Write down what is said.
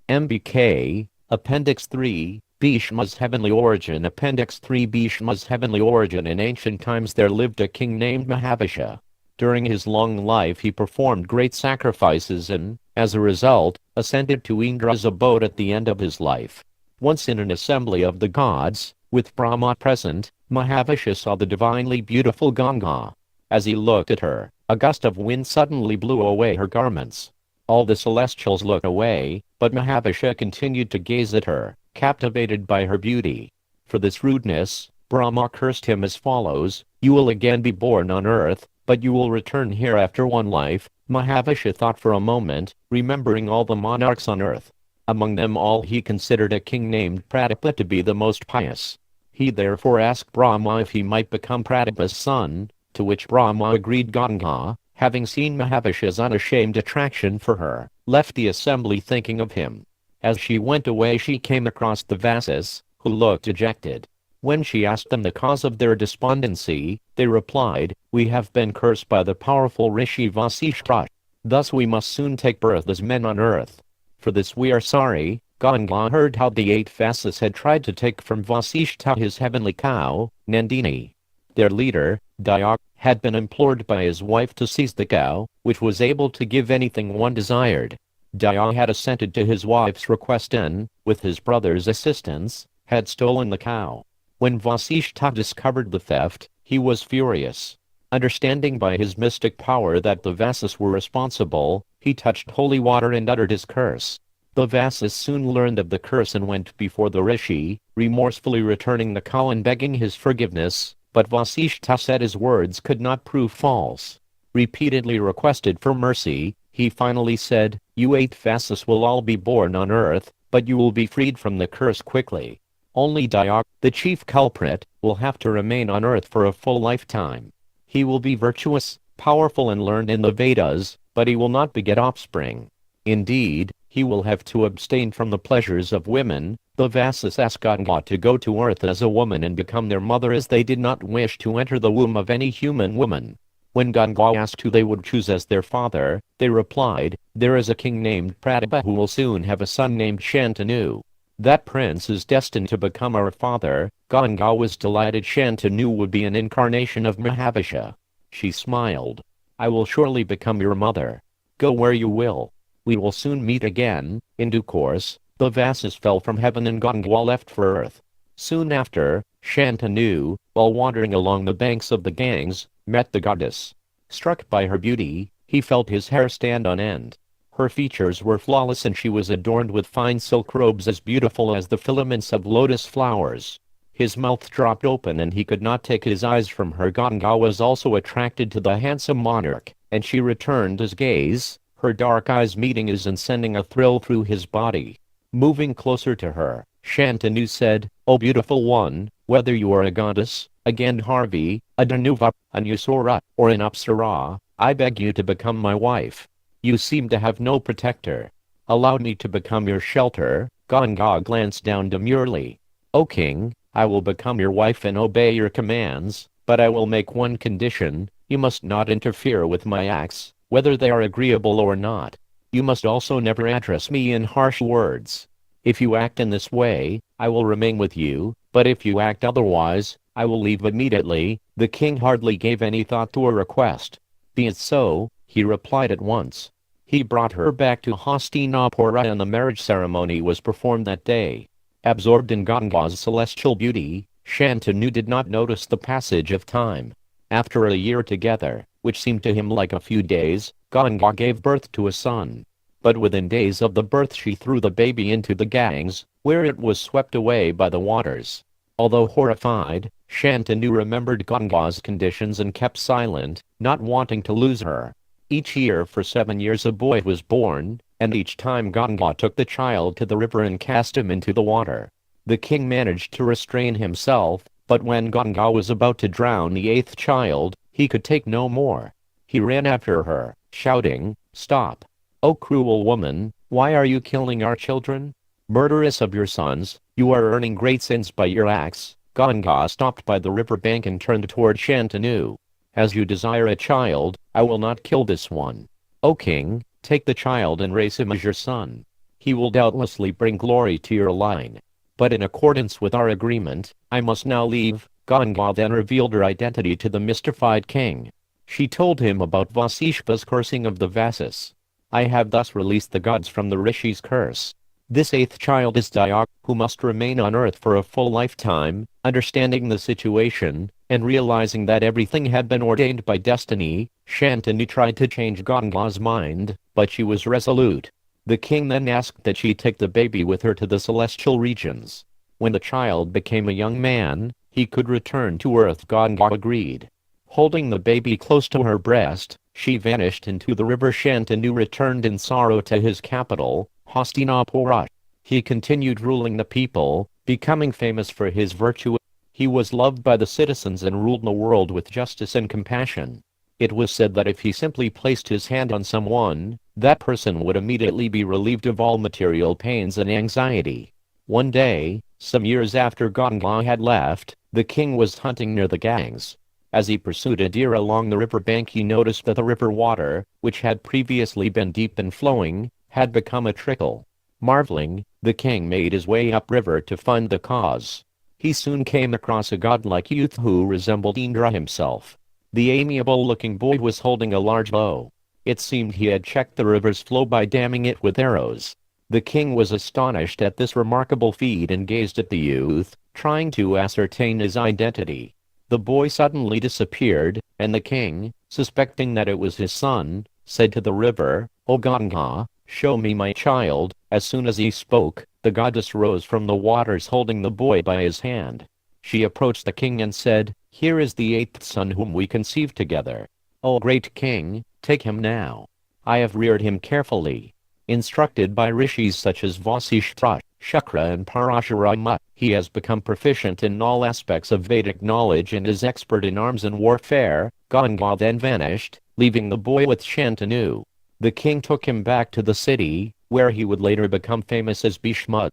MBK, Appendix 3, Bhisma's Heavenly Origin. Appendix 3, Bhisma's Heavenly Origin. In ancient times there lived a king named Mahābhārata. During his long life he performed great sacrifices and, as a result, ascended to Indra's abode at the end of his life. Once in an assembly of the gods, with Brahma present, Mahābhārata saw the divinely beautiful Ganga. As he looked at her, a gust of wind suddenly blew away her garments. All the celestials looked away, but Mahābhārata continued to gaze at her, captivated by her beauty. For this rudeness, Brahma cursed him as follows: "You will again be born on earth, but you will return here after one life." Mahābhārata thought for a moment, remembering all the monarchs on earth. Among them all he considered a king named Pratapa to be the most pious. He therefore asked Brahma if he might become Pratapa's son, to which Brahma agreed. Ganga, having seen Mahābhārata's unashamed attraction for her, left the assembly thinking of him. As she went away she came across the Vasas, who looked dejected. When she asked them the cause of their despondency, they replied, "We have been cursed by the powerful Rishi Vasishta. Thus we must soon take birth as men on earth. For this we are sorry." Ganga heard how the 8 Vasas had tried to take from Vasishta his heavenly cow, Nandini. Their leader, Daya, had been implored by his wife to seize the cow, which was able to give anything one desired. Daya had assented to his wife's request and, with his brother's assistance, had stolen the cow. When Vasishta discovered the theft, he was furious. Understanding by his mystic power that the Vasas were responsible, he touched holy water and uttered his curse. The Vasas soon learned of the curse and went before the Rishi, remorsefully returning the cow and begging his forgiveness, but Vasishta said his words could not prove false. Repeatedly requested for mercy, he finally said, "You 8 Vasas will all be born on earth, but you will be freed from the curse quickly. Only Daya, the chief culprit, will have to remain on earth for a full lifetime. He will be virtuous, powerful and learned in the Vedas, but he will not beget offspring. Indeed, he will have to abstain from the pleasures of women." The Vasas asked Ganga to go to earth as a woman and become their mother, as they did not wish to enter the womb of any human woman. When Ganga asked who they would choose as their father, they replied, "There is a king named Pratapa who will soon have a son named Shantanu. That prince is destined to become our father." Ganga was delighted Shantanu would be an incarnation of Mahābhārata. She smiled. "I will surely become your mother. Go where you will. We will soon meet again." In due course, the Vasas fell from heaven and Ganga left for earth. Soon after, Shantanu, while wandering along the banks of the Ganges, met the goddess. Struck by her beauty, he felt his hair stand on end. Her features were flawless and she was adorned with fine silk robes as beautiful as the filaments of lotus flowers. His mouth dropped open and he could not take his eyes from her. Ganga was also attracted to the handsome monarch, and she returned his gaze, her dark eyes meeting his and sending a thrill through his body. Moving closer to her, Shantanu said, "O beautiful one, whether you are a goddess, a Gandharvi, a Dhanuva, an Asura, or an Apsara, I beg you to become my wife. You seem to have no protector. Allow me to become your shelter." Ganga glanced down demurely. "O king, I will become your wife and obey your commands, but I will make one condition: you must not interfere with my acts, whether they are agreeable or not. You must also never address me in harsh words. If you act in this way, I will remain with you, but if you act otherwise, I will leave immediately." The king hardly gave any thought to her request. "Be it so," he replied at once. He brought her back to Hastinapura and the marriage ceremony was performed that day. Absorbed in Ganga's celestial beauty, Shantanu did not notice the passage of time. After a year together, which seemed to him like a few days, Ganga gave birth to a son. But within days of the birth she threw the baby into the Ganges, where it was swept away by the waters. Although horrified, Shantanu remembered Ganga's conditions and kept silent, not wanting to lose her. Each year for 7 years a boy was born, and each time Ganga took the child to the river and cast him into the water. The king managed to restrain himself, but when Ganga was about to drown the 8th child, he could take no more. He ran after her, shouting, "Stop! O cruel woman, why are you killing our children? Murderess of your sons, you are earning great sins by your acts." Ganga stopped by the river bank and turned toward Shantanu. "As you desire a child, I will not kill this one. O king, take the child and raise him as your son." He will doubtlessly bring glory to your line. But in accordance with our agreement, I must now leave." Ganga then revealed her identity to the mystified king. She told him about Vasishpa's cursing of the Vasas. "I have thus released the gods from the Rishi's curse. This eighth child is Daya, who must remain on earth for a full lifetime." Understanding the situation, and realizing that everything had been ordained by destiny, Shantanu tried to change Ganga's mind, but she was resolute. The king then asked that she take the baby with her to the celestial regions. When the child became a young man, he could return to earth. Ganga agreed. Holding the baby close to her breast, she vanished into the river. Shantanu returned in sorrow to his capital, Hastinapura. He continued ruling the people, becoming famous for his virtue. He was loved by the citizens and ruled the world with justice and compassion. It was said that if he simply placed his hand on someone, that person would immediately be relieved of all material pains and anxiety. One day, some years after Ganga had left, the king was hunting near the Ganges. As he pursued a deer along the river bank, he noticed that the river water, which had previously been deep and flowing, had become a trickle. Marveling, the king made his way upriver to find the cause. He soon came across a godlike youth who resembled Indra himself. The amiable-looking boy was holding a large bow. It seemed he had checked the river's flow by damming it with arrows. The king was astonished at this remarkable feat and gazed at the youth, trying to ascertain his identity. The boy suddenly disappeared, and the king, suspecting that it was his son, said to the river, "O Ganga, show me my child." As soon as he spoke, the goddess rose from the waters holding the boy by his hand. She approached the king and said, "Here is the eighth son whom we conceived together. O great king, take him now. I have reared him carefully." Instructed by rishis such as Vasishtra, Shukra and Parashurama, he has become proficient in all aspects of Vedic knowledge and is expert in arms and warfare. Ganga then vanished, leaving the boy with Shantanu. The king took him back to the city, where he would later become famous as Bhisma.